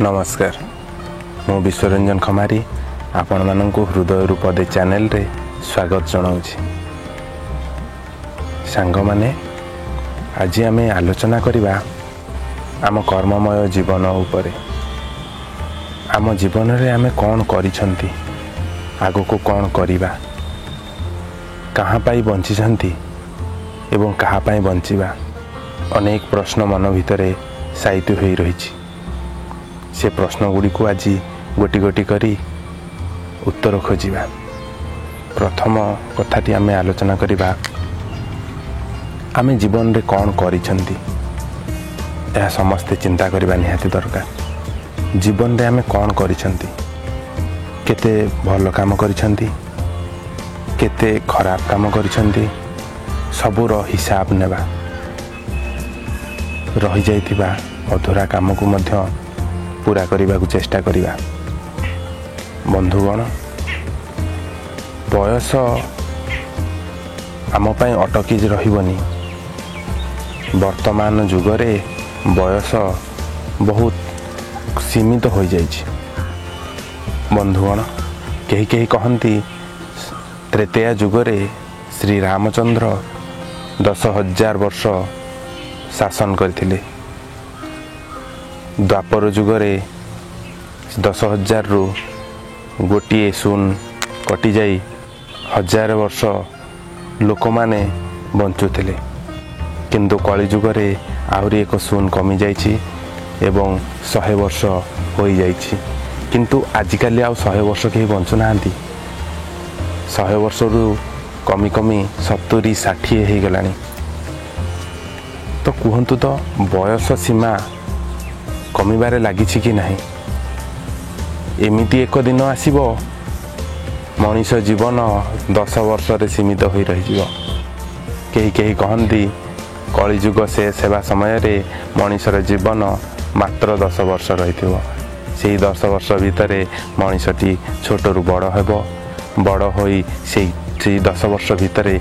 नमस्कार मु विश्वरंजन खमारी आपण मानंकु हृदय रूपदे चैनल रे स्वागत जनाऊँगी। सांग माने आज आम आलोचना करिबा आम कर्ममय जीवन उपरे। आम जीवन रे आम कौन करिसंती, आगो को कौन करिबा, कहाँ पाई बंचिसंती एवं कहाँ पाई बंचिबा, अनेक प्रश्न मन भितरे साइतु होई रहिछि। से प्रश्न गुड़ी को आज गोटी गोटी करी उत्तर खोजिबा। प्रथम कथाटी आमे आलोचना करिबा, आमे जीवन रे कौन करिसंती यह समस्ते चिंता करिबा निहाती दरकार। जीवन रे आमे कौन करिसंती, केते भल काम करिसंती, केते खराब काम करिसंती, सबुर हिसाब नेबा। रही जाइथिबा अधूरा काम को मध्य पूरा करने को चेष्टा करिबा। बंधुगण, बयस आम पाई अटकी रहिबनी। वर्तमान जुगरे बयस बहुत सीमित हो जाइछि। बंधुगण, कही कही कहती त्रेतेया जुगरे श्री रामचंद्र 10,000 वर्ष शासन करथिले। द्वापर जुगरे 10,000 रु गोटे शून कटि जाई 1000 वर्ष लोक माने बंचुथिले। किंतु कली जुगरे आहुरी एक शून कमी जाइछि एवं 100 वर्ष हो जाइछि। किंतु आजिकाली आउ 100 वर्ष के बंचु नाहांती। 100 वर्ष रु कमी कमी 70-60 हो गलानी। तो कहतु तो बयस सीमा कमिबारे लागिछि कि नहीं? एमिति एक दिन आसीबो मनीष जीवन 10 वर्ष रे सीमित होई रहिजिवो। केही केही कहंती कलिजुग से सेवा समय रे मनीषर जीवन मात्र 10 वर्ष रहिथिवो। सेही 10 वर्ष भितरे मनीषटी छोट रु बड़ हेबो। बड़ होई सेही 10 वर्ष भितरे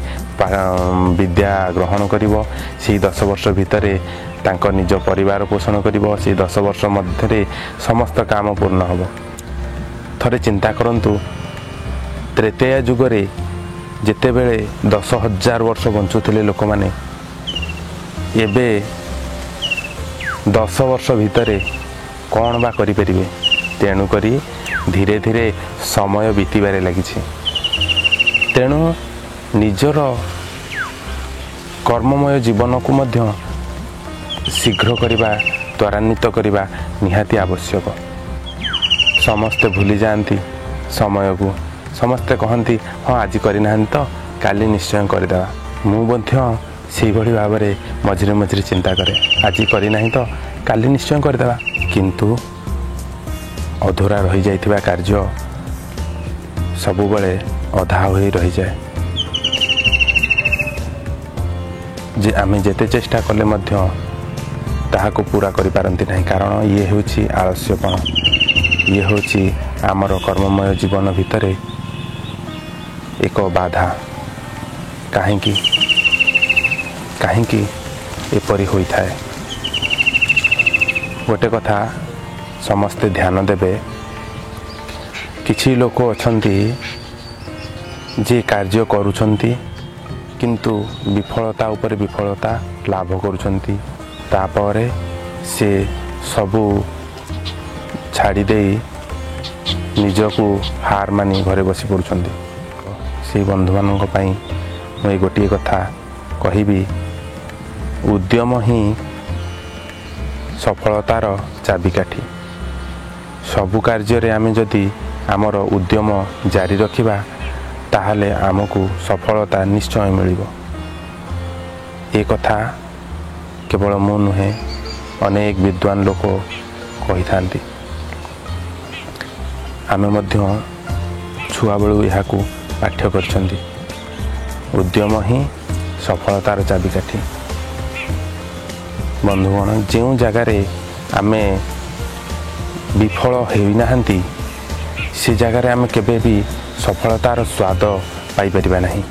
विद्या ग्रहण करिवो। सेही 10 वर्ष भितरे तांक निज परिवार पोषण करिवो। सेही 10 वर्ष मध्यरे समस्त काम पूर्ण हबो। थरे चिंता करंतु, त्रेतेया जुगरे जेते बेले 10,000 वर्ष बंचुथिले लोक माने, एबे 10 वर्ष भितरे कौन बा करि परिबे। तेणु करी धीरे धीरे समय बीतीबारे लागिछि। तेणु निजर कर्ममय जीवन को मध्य शीघ्र करिबा, त्वरान्वित करिबा निहाती आवश्यक। समस्ते भूली जाती समय को। समस्ते कहती हाँ आज करना तो काली निश्चय करदेवा। मुझे से भाव में मझे मझे चिंता करे, आज करना तो काली निश्चय करदेवा। किंतु अधूरा रही जाइथिबा कार्य सबुबले अधा हो रही जाए। जे आमे जेते चेष्टा कले मध्य ताहाको पूरा करि पारंती नहीं। कारण ये होछि आलस्यपण। ये होछि आमर कर्ममय जीवन भितरे एक बाधा। काहेकि एपरी होई थाए। गोटे कथा समस्ते ध्यान देबे, किछि लोक अछंती जे कार्य करूछंती किंतु विफलता उपरे विफलता लाभ करूछंती। तापरे से सबू छाड़ी दे निजको हार मानी घरे बसी पड़ुछंती। से बंधु मानक पई मैं गोटे कथा कहिबी, उद्यम ही सफलतार चाबिकाठी। सबु कार्य रे आमे जदि आमर उद्यम जारी रखिबा ताहले आमको सफलता निश्चय मिलिबो। ए कथा केवल मु नुहे, अनेक विद्वान लोक कही थांती। आमे मध्य छुआ बेलू यह पाठ्य करछंती। उद्यम ही सफलतार चाबिकाठी। बंधुगण, जो जगार आमे विफल होई नाहंती से जगार आमे केबे भी सफलतार स्वाद पाई परिबा नहीं।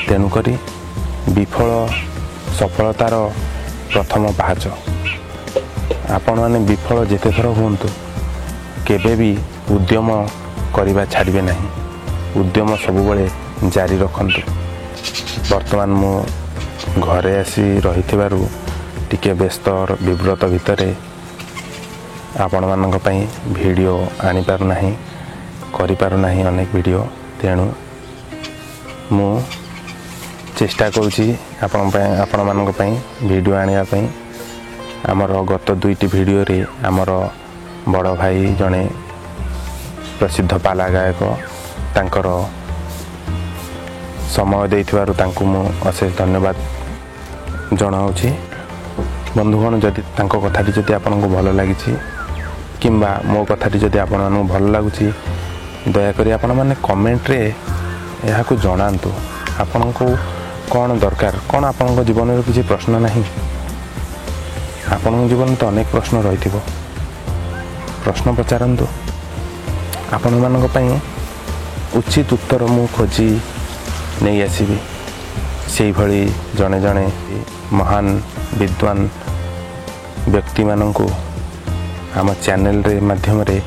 तेणुकरी विफल सफलतार प्रथम पाहाच। ଆପଣମାନେ ବିଫଳ ଯେତେ ଥର ହୁଅନ୍ତୁ କେବେ ବି ଉଦ୍ୟମ କରିବା ଛାଡ଼ିବେ ନାହିଁ। ଉଦ୍ୟମ ସବୁବେଳେ ଜାରି ରଖନ୍ତୁ। ବର୍ତ୍ତମାନ ମୁଁ ଘରେ ଆସି ରହିଥିବାରୁ ଟିକେ ବ୍ୟସ୍ତ ବିବ୍ରତ ଭିତରେ ଆପଣମାନଙ୍କ ପାଇଁ ଭିଡ଼ିଓ ଆଣିପାରୁନାହିଁ, କରିପାରୁନାହିଁ ଅନେକ ଭିଡ଼ିଓ। ତେଣୁ ମୁଁ ଚେଷ୍ଟା କରୁଛି ଆପଣମାନଙ୍କ ପାଇଁ ଭିଡ଼ିଓ ଆଣିବା ପାଇଁ। ଆମର ଗତ 2ଟି ଭିଡ଼ିଓରେ ଆମର ବଡ଼ ଭାଇ ଜଣେ ପ୍ରସିଦ୍ଧ ପାଲା ଗାୟକ, ତାଙ୍କର ସମୟ ଦେଇଥିବାରୁ ତାଙ୍କୁ ମୁଁ ଅଶେଷ ଧନ୍ୟବାଦ ଜଣାଉଛି। ବନ୍ଧୁଗଣ, ଯଦି ତାଙ୍କ କଥାଟି ଯଦି ଆପଣଙ୍କୁ ଭଲ ଲାଗିଛି କିମ୍ବା ମୋ କଥାଟି ଯଦି ଆପଣମାନଙ୍କୁ ଭଲ ଲାଗୁଛି, ଦୟାକରି ଆପଣମାନେ କମେଣ୍ଟରେ ଏହାକୁ ଜଣାନ୍ତୁ। ଆପଣଙ୍କୁ କ'ଣ ଦରକାର, କ'ଣ ଆପଣଙ୍କ ଜୀବନରେ କିଛି ପ୍ରଶ୍ନ ନାହିଁ? ଆପଣଙ୍କ ଜୀବନରେ ତ ଅନେକ ପ୍ରଶ୍ନ ରହିଥିବ, ପ୍ରଶ୍ନ ପଚାରନ୍ତୁ। ଆପଣମାନଙ୍କ ପାଇଁ ଉଚିତ ଉତ୍ତର ମୁଁ ଖୋଜି ନେଇ ଆସିବି। ସେଇଭଳି ଜଣେ ଜଣେ ମହାନ ବିଦ୍ୱାନ ବ୍ୟକ୍ତିମାନଙ୍କୁ ଆମ ଚ୍ୟାନେଲରେ ମାଧ୍ୟମରେ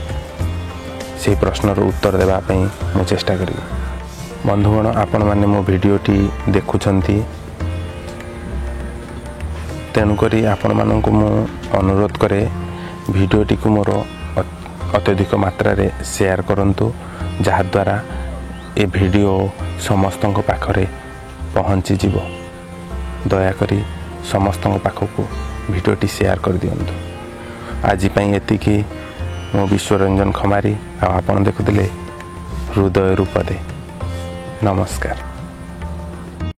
ସେହି ପ୍ରଶ୍ନର ଉତ୍ତର ଦେବା ପାଇଁ ମୁଁ ଚେଷ୍ଟା କରିବି। ବନ୍ଧୁଗଣ, ଆପଣମାନେ ମୋ ଭିଡ଼ିଓଟି ଦେଖୁଛନ୍ତି, ତେଣୁକରି ଆପଣମାନଙ୍କୁ ମୁଁ ଅନୁରୋଧ କରେ ଭିଡ଼ିଓଟିକୁ ମୋର ଅତ୍ୟଧିକ ମାତ୍ରାରେ ସେୟାର କରନ୍ତୁ, ଯାହାଦ୍ୱାରା ଏ ଭିଡ଼ିଓ ସମସ୍ତଙ୍କ ପାଖରେ ପହଞ୍ଚିଯିବ। ଦୟାକରି ସମସ୍ତଙ୍କ ପାଖକୁ ଭିଡ଼ିଓଟି ସେୟାର କରିଦିଅନ୍ତୁ। ଆଜି ପାଇଁ ଏତିକି। ମୁଁ ବିଶ୍ୱରଞ୍ଜନ ଖମାରୀ, ଆଉ ଆପଣ ଦେଖୁଥିଲେ ହୃଦୟରୁ ପଦେ। ନମସ୍କାର।